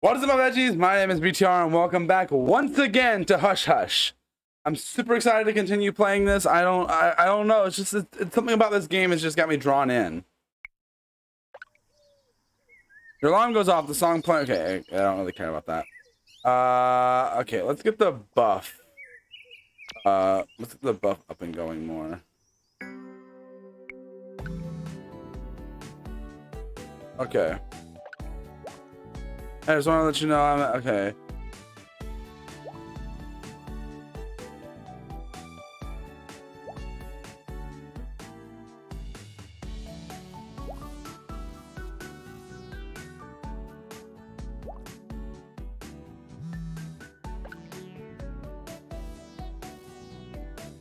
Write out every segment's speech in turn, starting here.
What is up, my veggies? My name is BTR, and welcome back once again to Hush Hush. I'm super excited to continue playing this. I don't know. It's just it's something about this game has just got me drawn in. Your alarm goes off. The song playing. Okay, I don't really care about that. Okay, let's get the buff. Let's get the buff up and going more. Okay. I just want to let you know I'm okay.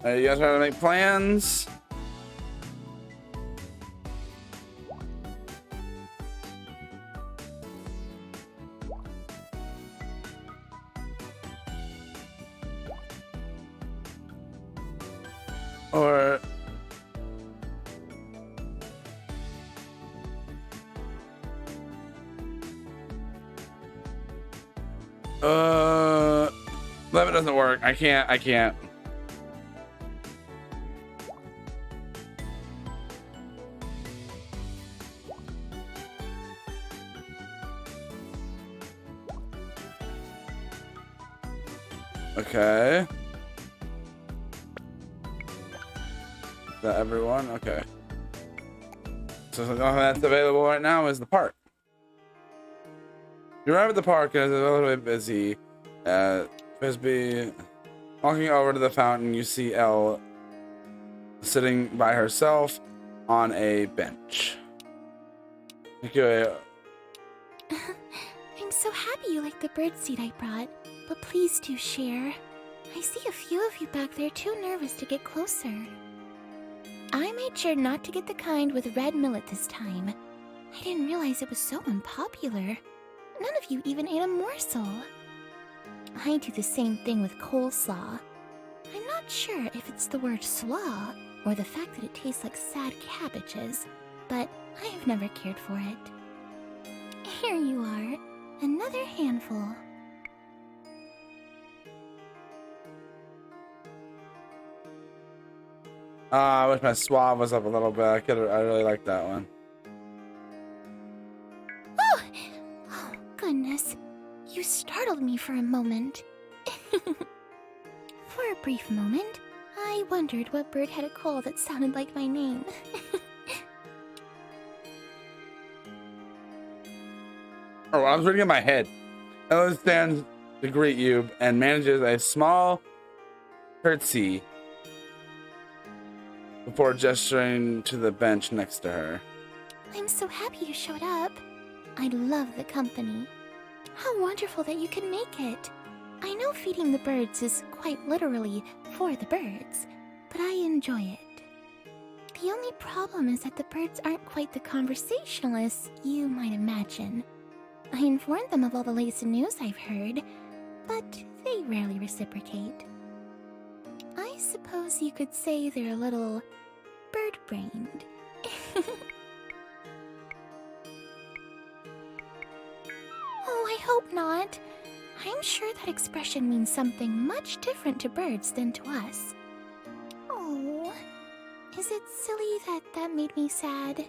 You guys trying to make plans? Or that doesn't work. I can't. Okay. Is that everyone? Okay. So the only thing that's available right now is the park. You arrive at the park and it's a little bit busy. Frisbee. Walking over to the fountain, you see Elle sitting by herself on a bench. Okay. I'm so happy you like the birdseed I brought, but please do share. I see a few of you back there too nervous to get closer. I made sure not to get the kind with red millet this time. I didn't realize it was so unpopular. None of you even ate a morsel. I do the same thing with coleslaw. I'm not sure if it's the word slaw or the fact that it tastes like sad cabbages, but I have never cared for it. Here you are, another handful. I wish my swab was up a little bit. I really like that one. Oh, goodness. You startled me for a moment. For a brief moment, I wondered what bird had a call that sounded like my name. Oh, I was reading in my head. Ella stands to greet you and manages a small curtsy before gesturing to the bench next to her. I'm so happy you showed up. I love the company. How wonderful that you can make it. I know feeding the birds is quite literally for the birds, but I enjoy it. The only problem is that the birds aren't quite the conversationalists you might imagine. I informed them of all the latest news I've heard, but they rarely reciprocate. I suppose you could say they're a little bird-brained. Oh, I hope not. I'm sure that expression means something much different to birds than to us. Oh, is it silly that made me sad?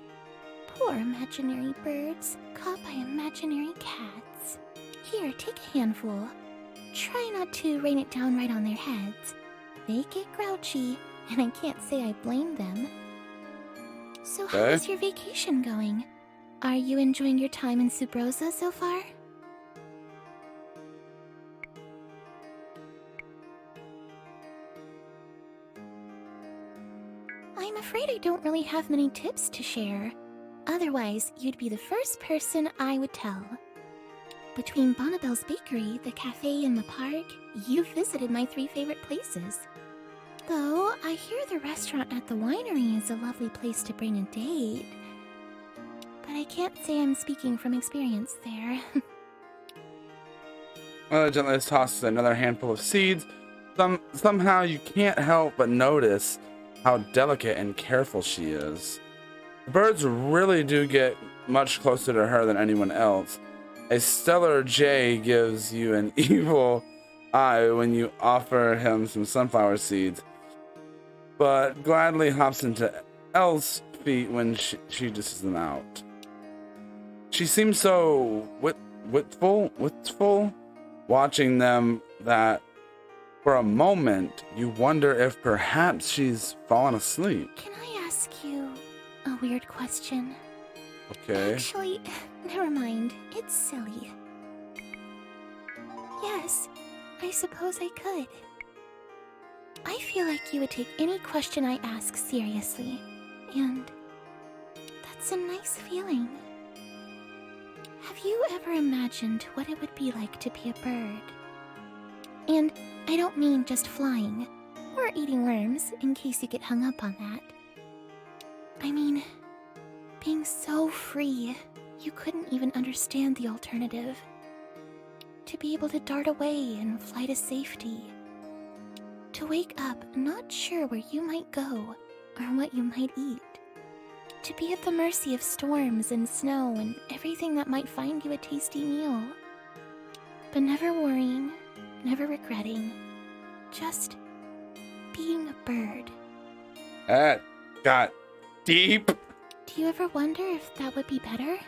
Poor imaginary birds, caught by imaginary cats. Here, take a handful. Try not to rain it down right on their heads. They get grouchy, and I can't say I blame them. So how is your vacation going? Are you enjoying your time in Subrosa so far? I'm afraid I don't really have many tips to share. Otherwise, you'd be the first person I would tell. Between Bonnabelle's Bakery, the cafe, and the park, you've visited my 3 favorite places. Though, I hear the restaurant at the winery is a lovely place to bring a date. But I can't say I'm speaking from experience there. Gently tosses another handful of seeds. Somehow you can't help but notice how delicate and careful she is. The birds really do get much closer to her than anyone else. A stellar J gives you an evil eye when you offer him some sunflower seeds, but gladly hops into L's feet when she dishes them out. She seems so wistful watching them that for a moment you wonder if perhaps she's fallen asleep. Can I ask you a weird question? Okay. Actually, never mind. It's silly. Yes, I suppose I could. I feel like you would take any question I ask seriously, and that's a nice feeling. Have you ever imagined what it would be like to be a bird? And I don't mean just flying, or eating worms, in case you get hung up on that. I mean, being so free, you couldn't even understand the alternative. To be able to dart away and fly to safety. To wake up not sure where you might go, or what you might eat. To be at the mercy of storms and snow and everything that might find you a tasty meal. But never worrying, never regretting. Just being a bird. That got deep. Do you ever wonder if that would be better?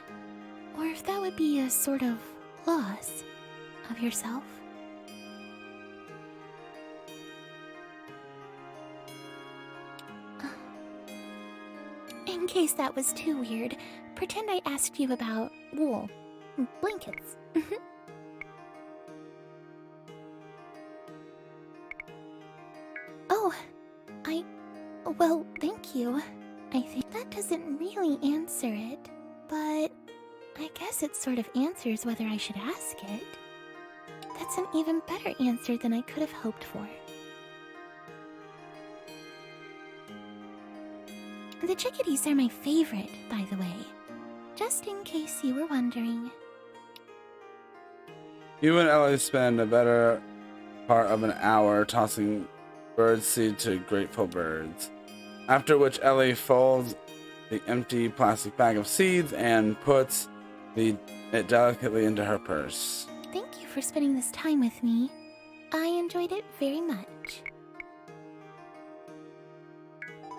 Or if that would be a sort of loss of yourself? In case that was too weird, pretend I asked you about wool. Blankets. Oh, well, thank you. I think that doesn't really answer it, but I guess it sort of answers whether I should ask it. That's an even better answer than I could have hoped for. The chickadees are my favorite, by the way. Just in case you were wondering. You and Ellie spend a better part of an hour tossing bird seed to grateful birds. After which Ellie folds the empty plastic bag of seeds and puts it delicately into her purse. Thank you for spending this time with me. I enjoyed it very much.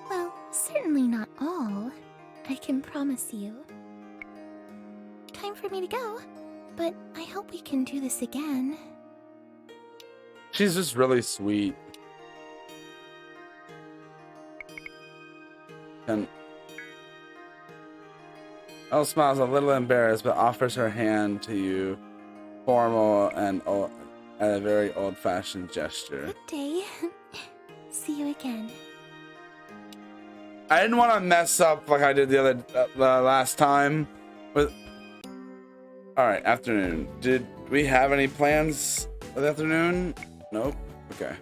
Well, certainly not all, I can promise you. Time for me to go, but I hope we can do this again. She's just really sweet. And Elle smiles a little embarrassed, but offers her hand to you, formal and a very old-fashioned gesture. Good day. See you again. I didn't want to mess up like I did the last time. But all right, afternoon. Did we have any plans for the afternoon? Nope. Okay.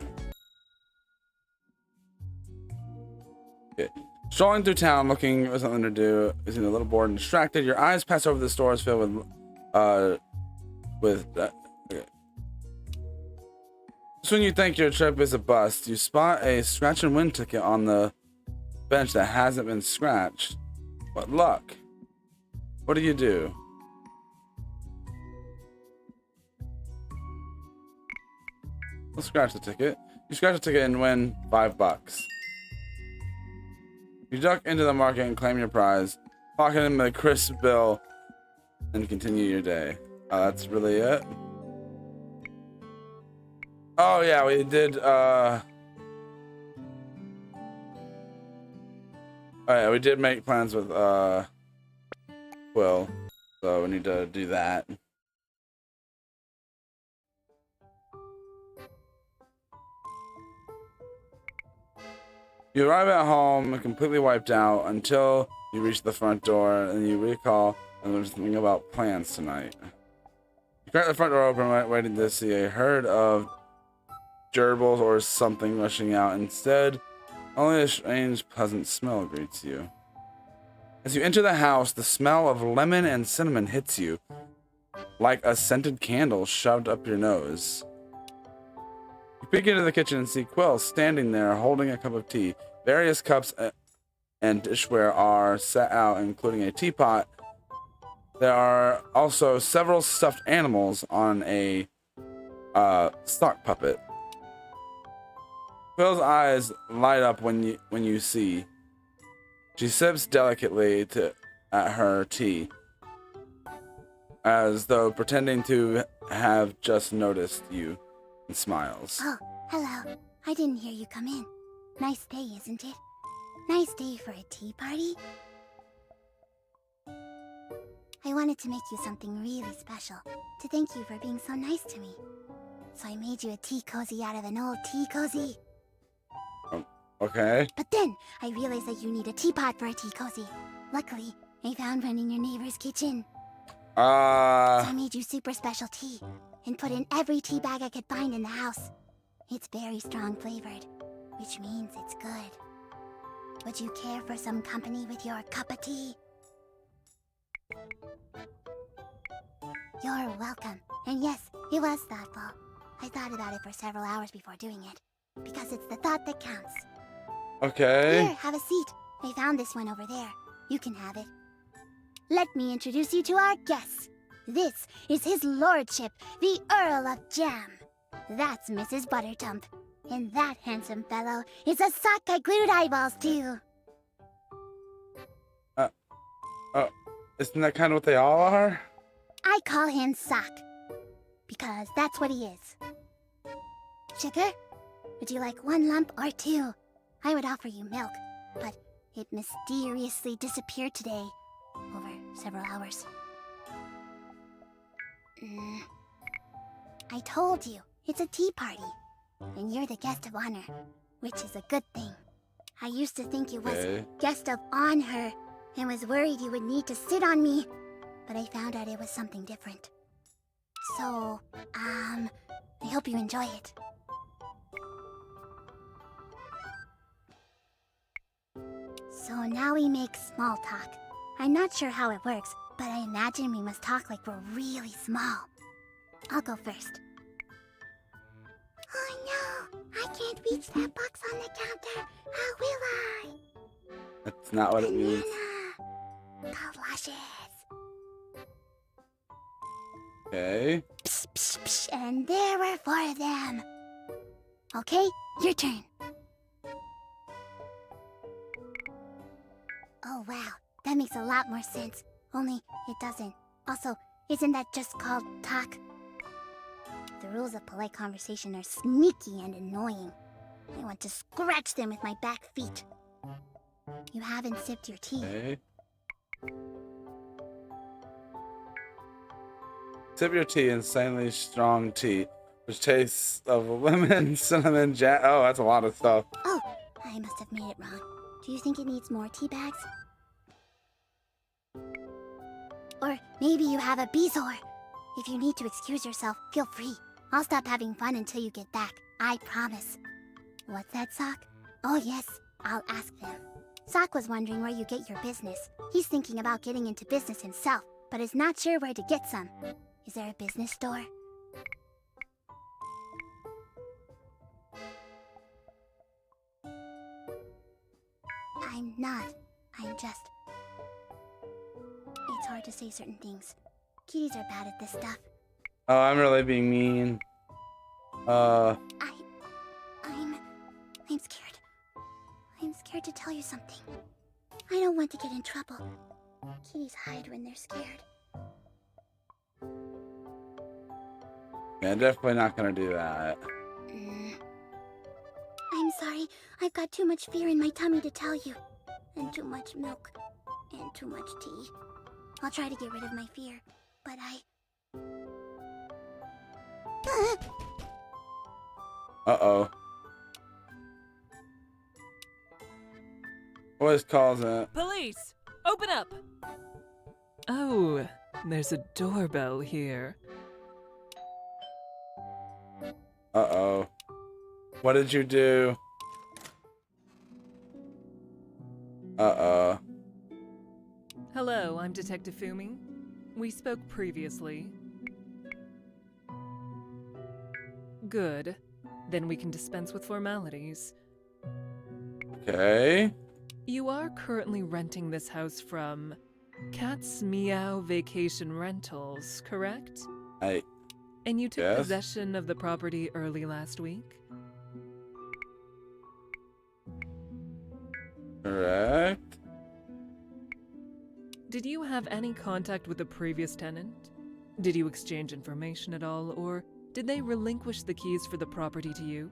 Strolling through town, looking for something to do, feeling a little bored and distracted. Your eyes pass over the stores filled with okay. So when you think your trip is a bust, you spot a scratch and win ticket on the bench that hasn't been scratched. What luck! What do you do? We'll scratch the ticket. You scratch the ticket and win $5. You duck into the market and claim your prize, pocket in the crisp bill, and continue your day. Oh, that's really it? Oh yeah, we did, oh yeah, we did make plans with, Will, so we need to do that. You arrive at home completely wiped out until you reach the front door and you recall and there's something about plans tonight. You crack the front door open, waiting to see a herd of gerbils or something rushing out. Instead, only a strange, pleasant smell greets you. As you enter the house, the smell of lemon and cinnamon hits you like a scented candle shoved up your nose. You peek into the kitchen and see Quill standing there holding a cup of tea. Various cups and dishware are set out, including a teapot There are also several stuffed animals on a sock puppet. Quill's eyes light up when you see. She sips delicately at her tea, as though pretending to have just noticed you, and smiles. Oh, hello. I didn't hear you come in. Nice day, isn't it? Nice day for a tea party? I wanted to make you something really special, to thank you for being so nice to me. So I made you a tea cozy out of an old tea cozy. Okay. But then, I realized that you need a teapot for a tea cozy. Luckily, I found one in your neighbor's kitchen. So I made you super special tea, and put in every tea bag I could find in the house. It's very strong flavored, which means it's good. Would you care for some company with your cup of tea? You're welcome. And yes, it was thoughtful. I thought about it for several hours before doing it, because it's the thought that counts. Okay. Here, have a seat. I found this one over there. You can have it. Let me introduce you to our guests. This is his lordship, the Earl of Jam. That's Mrs. Buttertump. And that handsome fellow is a sock I glued eyeballs to. Isn't that kind of what they all are? I call him Sock, because that's what he is. Sugar? Would you like 1 lump or 2? I would offer you milk, but it mysteriously disappeared today, over several hours. I told you, it's a tea party, and you're the guest of honor, which is a good thing. I used to think it was guest of honor, and was worried you would need to sit on me, but I found out it was something different. So, I hope you enjoy it. So now we make small talk. I'm not sure how it works, but I imagine we must talk like we're really small. I'll go first. Oh no! I can't reach that box on the counter. How will I? That's not what it means. Delicious. Okay. Psh, psh, psh, and there were 4 of them. Okay, your turn. Oh wow, that makes a lot more sense. Only it doesn't. Also, isn't that just called talk? The rules of polite conversation are sneaky and annoying. I want to scratch them with my back feet. You haven't sipped your tea. Okay. Sip your tea, insanely strong tea, which tastes of lemon, cinnamon, jam. Oh, that's a lot of stuff. Oh, I must have made it wrong. Do you think it needs more tea bags? Or maybe you have a bezoar. If you need to excuse yourself, feel free. I'll stop having fun until you get back. I promise. What's that, Sock? Oh yes, I'll ask them. Sock was wondering where you get your business. He's thinking about getting into business himself, but is not sure where to get some. Is there a business store? I'm not. I'm just... It's hard to say certain things. Kitties are bad at this stuff. Oh, I'm really being mean. I'm scared. I'm scared to tell you something. I don't want to get in trouble. Kitties hide when they're scared. Yeah, definitely not gonna do that. I'm sorry. I've got too much fear in my tummy to tell you. And too much milk. And too much tea. I'll try to get rid of my fear. But Uh-oh. What calls it? Police! Open up! Oh, there's a doorbell here. Uh-oh. What did you do? Uh-oh. Hello, I'm Detective Fumi. We spoke previously. Good. Then we can dispense with formalities. Okay. You are currently renting this house from Cat's Meow Vacation Rentals, correct? I And you took Yes. possession of the property early last week? correct. Did you have any contact with the previous tenant? Did you exchange information at all, or did they relinquish the keys for the property to you?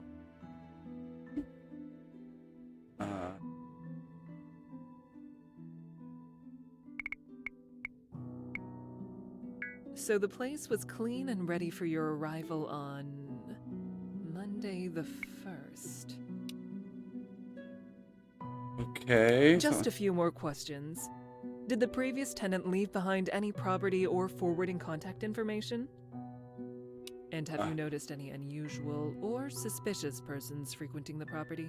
So the place was clean and ready for your arrival on Monday the 1st. Okay. Just a few more questions. Did the previous tenant leave behind any property or forwarding contact information? And have you noticed any unusual or suspicious persons frequenting the property?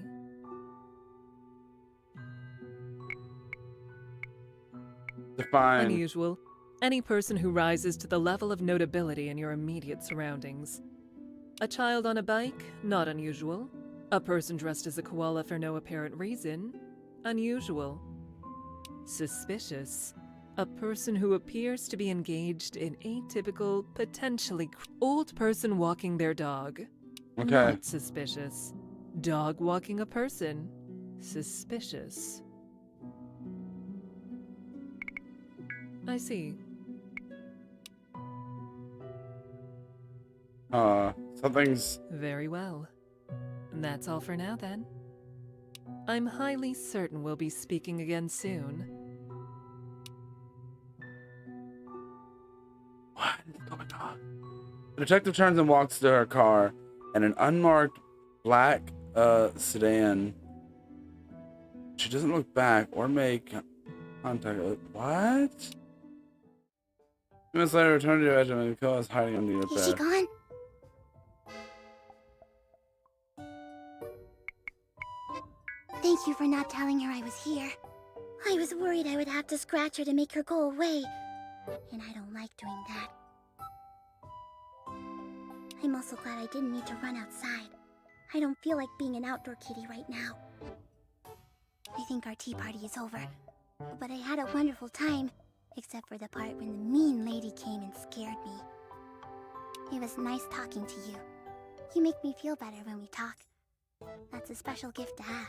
Define. Unusual. Any person who rises to the level of notability in your immediate surroundings. A child on a bike? Not unusual. A person dressed as a koala for no apparent reason? Unusual. Suspicious. A person who appears to be engaged in atypical, potentially old person walking their dog. Okay. Not suspicious. Dog walking a person. Suspicious. I see. Something's. Very well. That's all for now, then. I'm highly certain we'll be speaking again soon. What is going on? The detective turns and walks to her car, and an unmarked black sedan. She doesn't look back or make contact. What? 2 minutes later, return to your bedroom and Nicole is hiding under your Is she bed. gone? Thank you for not telling her I was here. I was worried I would have to scratch her to make her go away, and I don't like doing that. I'm also glad I didn't need to run outside. I don't feel like being an outdoor kitty right now. I think our tea party is over, but I had a wonderful time, except for the part when the mean lady came and scared me. It was nice talking to you. You make me feel better when we talk. That's a special gift to have.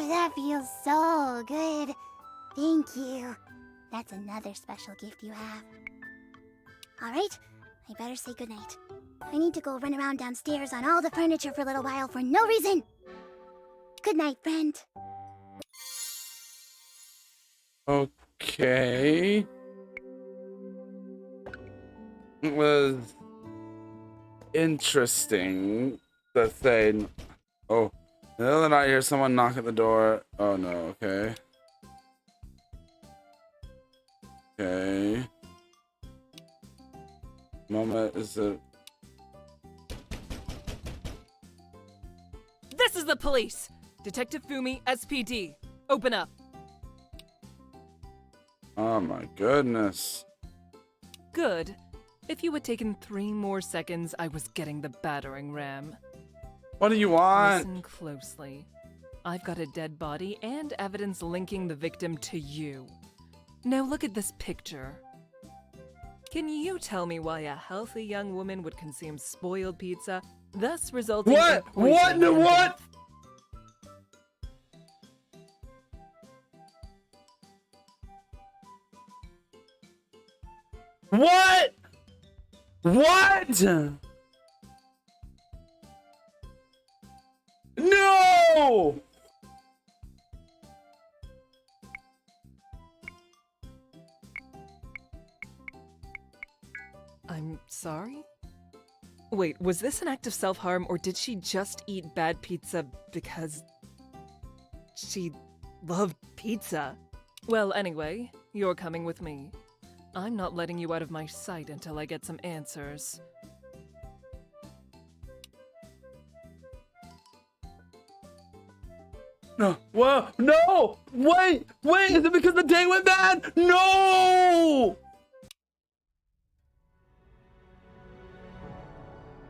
That feels so good. Thank you. That's another special gift you have. Alright, I better say goodnight. I need to go run around downstairs on all the furniture for a little while for no reason. Good night, friend. Okay. It was interesting to say. Oh, the other night I hear someone knock at the door. Oh no, okay. Okay. Moment is it. This is the police! Detective Fumi, SPD. Open up. Oh my goodness. Good. If you had taken 3 more seconds, I was getting the battering ram. What do you want? Listen closely. I've got a dead body and evidence linking the victim to you. Now look at this picture. Can you tell me why a healthy young woman would consume spoiled pizza, thus resulting What? in poisoning What? and What? death? What? What? No! I'm sorry? Wait, was this an act of self-harm, or did she just eat bad pizza because she loved pizza? Well, anyway, you're coming with me. I'm not letting you out of my sight until I get some answers. No. Whoa. No! Wait! Wait! Is it because the day went bad? No!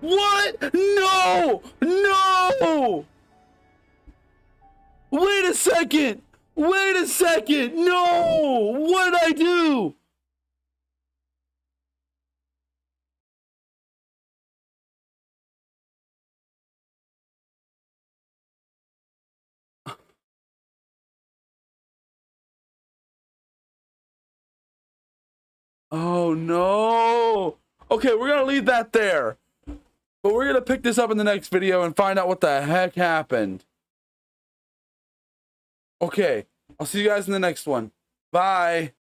What? No! No! Wait a second! Wait a second! No! What did I do? Oh no! Okay, we're gonna leave that there. But we're gonna pick this up in the next video and find out what the heck happened. Okay, I'll see you guys in the next one. Bye.